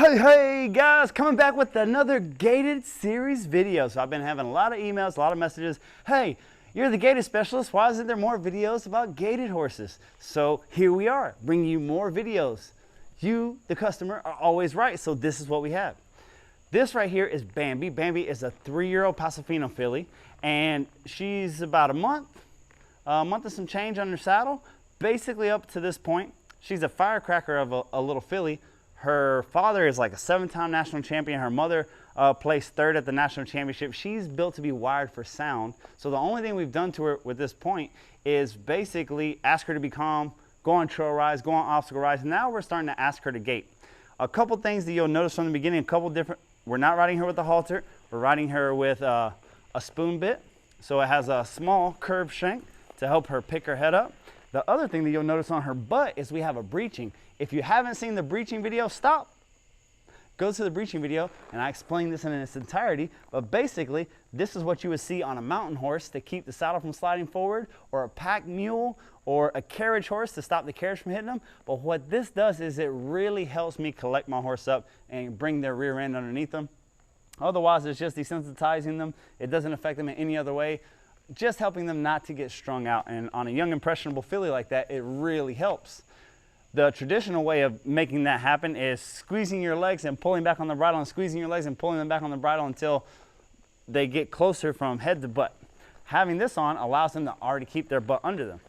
Hey guys, coming back with another gaited series video. So I've been having a lot of emails, a lot of messages. Hey, you're the gaited specialist. Why isn't there more videos about gaited horses? So here we are, bringing you more videos. You, the customer, are always right. So this is what we have. This right here is Bambi. Bambi is a 3-year-old Paso Fino filly, and she's about a month and some change on her saddle. Basically up to this point, she's a firecracker of a little filly. Her father is like a 7-time national champion. Her mother placed 3rd at the national championship. She's built to be wired for sound. So the only thing we've done to her with this point is basically ask her to be calm, go on trail rides, go on obstacle rides. Now we're starting to ask her to gait. A couple things that you'll notice from the beginning, we're not riding her with a halter. We're riding her with a spoon bit. So it has a small curved shank to help her pick her head up. The other thing that you'll notice on her butt is we have a breeching. If you haven't seen the breeching video, stop. Go to the breeching video, and I explain this in its entirety, but basically, this is what you would see on a mountain horse to keep the saddle from sliding forward, or a pack mule, or a carriage horse to stop the carriage from hitting them. But what this does is it really helps me collect my horse up and bring their rear end underneath them. Otherwise, it's just desensitizing them. It doesn't affect them in any other way. Just helping them not to get strung out. And on a young, impressionable filly like that, it really helps. The traditional way of making that happen is squeezing your legs and pulling back on the bridle, and squeezing your legs and pulling them back on the bridle until they get closer from head to butt. Having this on allows them to already keep their butt under them.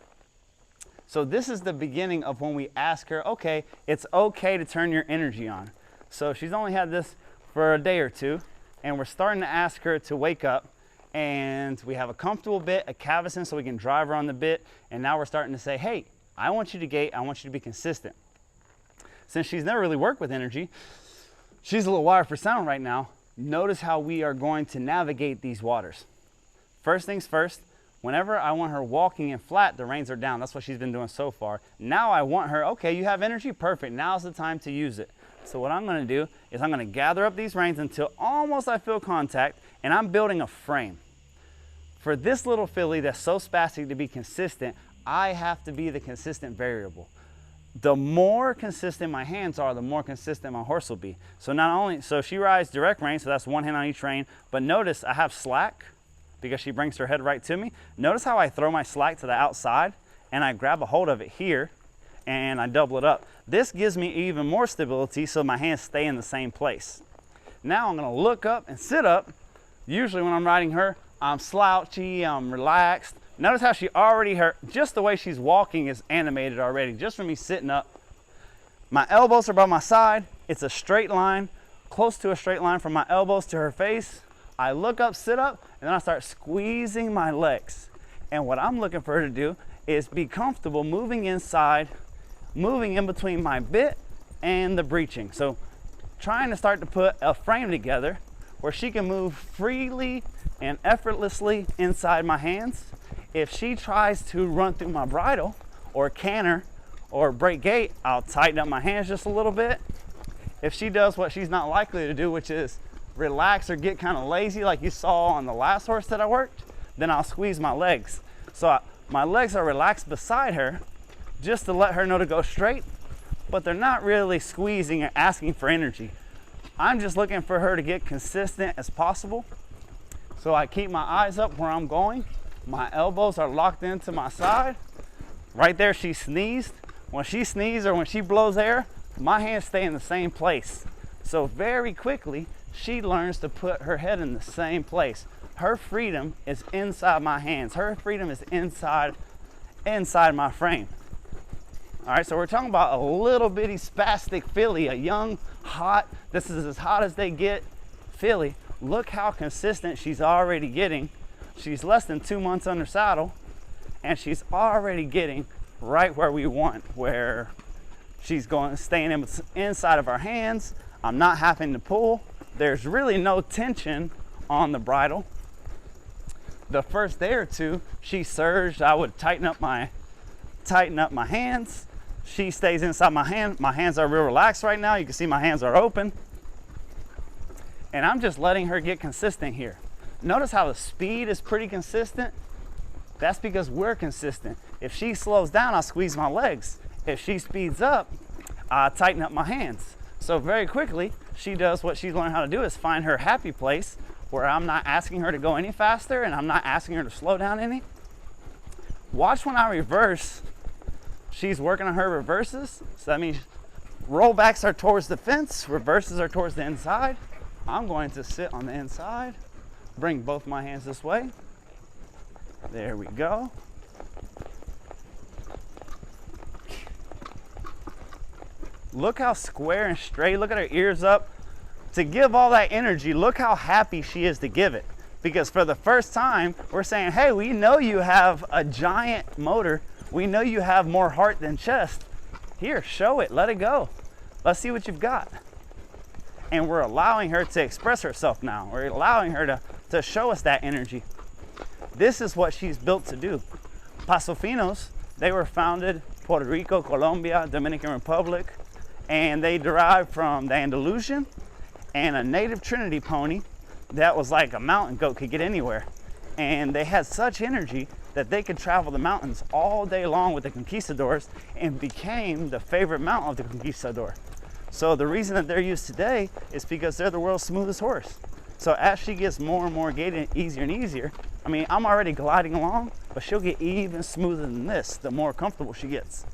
So this is the beginning of when we ask her, okay, it's okay to turn your energy on. So she's only had this for a day or two, and we're starting to ask her to wake up. And we have a comfortable bit, a cavesson, so we can drive her on the bit. And now we're starting to say, hey, I want you to gait, I want you to be consistent. Since she's never really worked with energy, she's a little wired for sound right now. Notice how we are going to navigate these waters. First things first, whenever I want her walking in flat, the reins are down. That's what she's been doing so far. Now I want her, okay, you have energy, perfect. Now's the time to use it. So what I'm gonna do is I'm gonna gather up these reins until almost I feel contact, and I'm building a frame. For this little filly that's so spastic to be consistent, I have to be the consistent variable. The more consistent my hands are, the more consistent my horse will be. So she rides direct rein, so that's one hand on each rein, but notice I have slack because she brings her head right to me. Notice how I throw my slack to the outside and I grab a hold of it here and I double it up. This gives me even more stability so my hands stay in the same place. Now I'm gonna look up and sit up. Usually when I'm riding her, I'm slouchy, I'm relaxed. Notice how she already, just the way she's walking is animated already, just from me sitting up. My elbows are by my side. It's a straight line, close to a straight line from my elbows to her face. I look up, sit up, and then I start squeezing my legs. And what I'm looking for her to do is be comfortable moving inside, moving in between my bit and the breeching. So trying to start to put a frame together where she can move freely and effortlessly inside my hands. If she tries to run through my bridle or canter or break gait, I'll tighten up my hands just a little bit. If she does what she's not likely to do, which is relax or get kind of lazy like you saw on the last horse that I worked, then I'll squeeze my legs. So my legs are relaxed beside her just to let her know to go straight, but they're not really squeezing or asking for energy. I'm just looking for her to get consistent as possible. So I keep my eyes up where I'm going. My elbows are locked into my side. Right there, she sneezed. When she sneezes or when she blows air, my hands stay in the same place. So very quickly, she learns to put her head in the same place. Her freedom is inside my hands. Her freedom is inside my frame. All right, so we're talking about a little bitty spastic filly, a young, hot, this is as hot as they get filly. Look how consistent she's already getting. She's less than 2 months under saddle, and she's already getting right where we want, where she's staying inside of our hands. I'm not having to pull. There's really no tension on the bridle. The first day or two, she surged. I would tighten up my hands. She stays inside my hand. My hands are real relaxed right now. You can see my hands are open. And I'm just letting her get consistent here. Notice how the speed is pretty consistent. That's because we're consistent. If she slows down, I squeeze my legs. If she speeds up, I tighten up my hands. So very quickly, she does what she's learned how to do, is find her happy place where I'm not asking her to go any faster and I'm not asking her to slow down any. Watch when I reverse, she's working on her reverses. So that means rollbacks are towards the fence, reverses are towards the inside. I'm going to sit on the inside, bring both my hands this way. There we go. Look how square and straight, look at her ears up. To give all that energy, look how happy she is to give it. Because for the first time, we're saying, hey, we know you have a giant motor. We know you have more heart than chest. Here, show it, let it go. Let's see what you've got. And we're allowing her to express herself now. We're allowing her to show us that energy. This is what she's built to do. Paso Finos, they were founded Puerto Rico, Colombia, Dominican Republic, and they derived from the Andalusian and a native Trinity pony that was like a mountain goat, could get anywhere. And they had such energy that they could travel the mountains all day long with the conquistadors and became the favorite mount of the conquistador. So the reason that they're used today is because they're the world's smoothest horse. So as she gets more and more gaited easier and easier, I mean, I'm already gliding along, but she'll get even smoother than this the more comfortable she gets.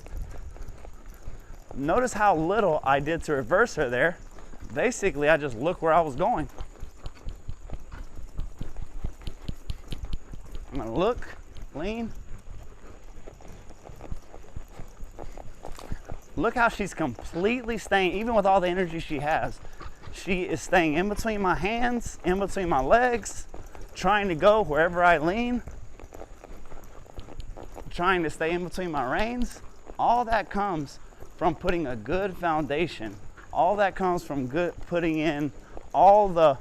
Notice how little I did to reverse her there. Basically, I just looked where I was going. I'm gonna look, lean. Look how she's completely staying, even with all the energy she has, she is staying in between my hands, in between my legs, trying to go wherever I lean, trying to stay in between my reins. All that comes from putting a good foundation. All that comes from putting in all the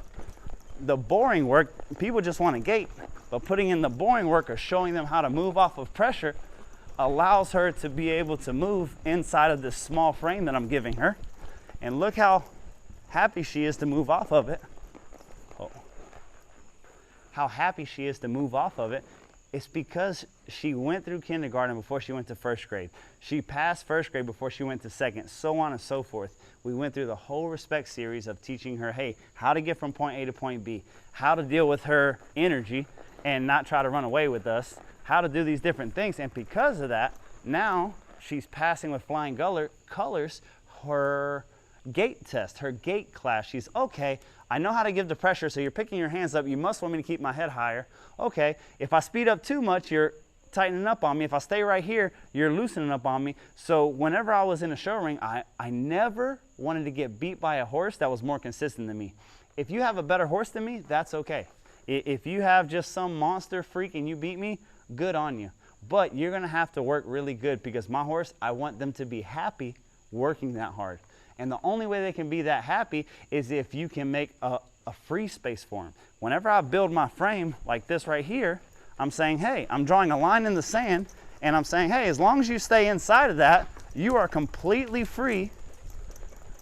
boring work. People just want to gait, but putting in the boring work or showing them how to move off of pressure allows her to be able to move inside of this small frame that I'm giving her. And look how happy she is to move off of it. Oh. How happy she is to move off of it. It's because she went through kindergarten before she went to first grade. She passed first grade before she went to second, so on and so forth. We went through the whole respect series of teaching her, hey, how to get from point A to point B, how to deal with her energy and not try to run away with us, how to do these different things. And because of that, now she's passing with flying colors her gait test, her gait class. She's, okay, I know how to give the pressure, so you're picking your hands up. You must want me to keep my head higher. Okay, if I speed up too much, you're tightening up on me. If I stay right here, you're loosening up on me. So whenever I was in a show ring, I never wanted to get beat by a horse that was more consistent than me. If you have a better horse than me, that's okay. If you have just some monster freak and you beat me, good on you. But you're gonna have to work really good, because my horse, I want them to be happy working that hard. And the only way they can be that happy is if you can make a free space for them. Whenever I build my frame like this right here, I'm saying, hey, I'm drawing a line in the sand, and I'm saying, hey, as long as you stay inside of that, you are completely free.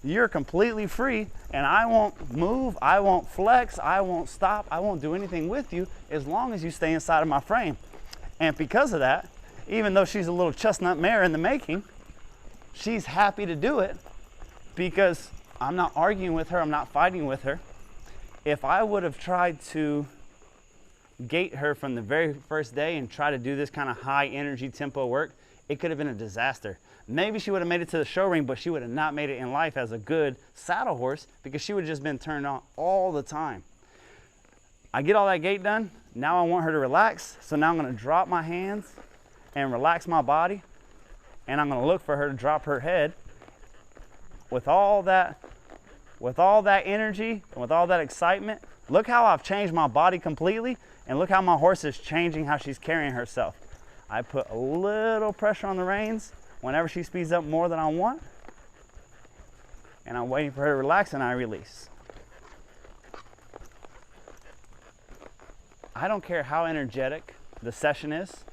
You're completely free, and I won't move, I won't flex, I won't stop, I won't do anything with you as long as you stay inside of my frame. And because of that, even though she's a little chestnut mare in the making, she's happy to do it because I'm not arguing with her, I'm not fighting with her. If I would have tried to gait her from the very first day and try to do this kind of high energy tempo work, it could have been a disaster. Maybe she would have made it to the show ring, but she would have not made it in life as a good saddle horse because she would have just been turned on all the time. I get all that gait done. Now I want her to relax. So now I'm going to drop my hands and relax my body. And I'm going to look for her to drop her head. With all that energy and with all that excitement, look how I've changed my body completely, and look how my horse is changing how she's carrying herself. I put a little pressure on the reins whenever she speeds up more than I want, and I'm waiting for her to relax, and I release. I don't care how energetic the session is,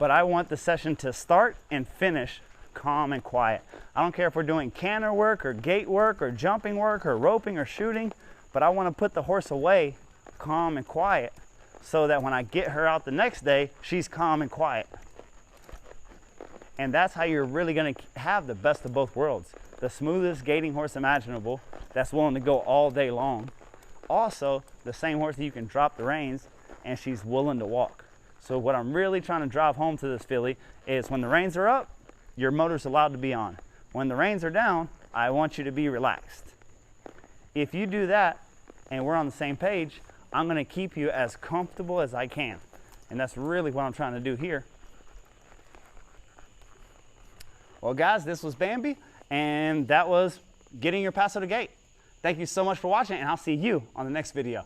but I want the session to start and finish calm and quiet. I don't care if we're doing canter work or gait work or jumping work or roping or shooting, but I want to put the horse away calm and quiet so that when I get her out the next day, she's calm and quiet. And that's how you're really going to have the best of both worlds. the smoothest gaiting horse imaginable that's willing to go all day long. Also, the same horse that you can drop the reins and she's willing to walk. So what I'm really trying to drive home to this filly is when the reins are up, your motor's allowed to be on. When the reins are down, I want you to be relaxed. If you do that and we're on the same page, I'm going to keep you as comfortable as I can. And that's really what I'm trying to do here. Well guys, this was Bambi, and that was getting your Paso to gait. Thank you so much for watching, and I'll see you on the next video.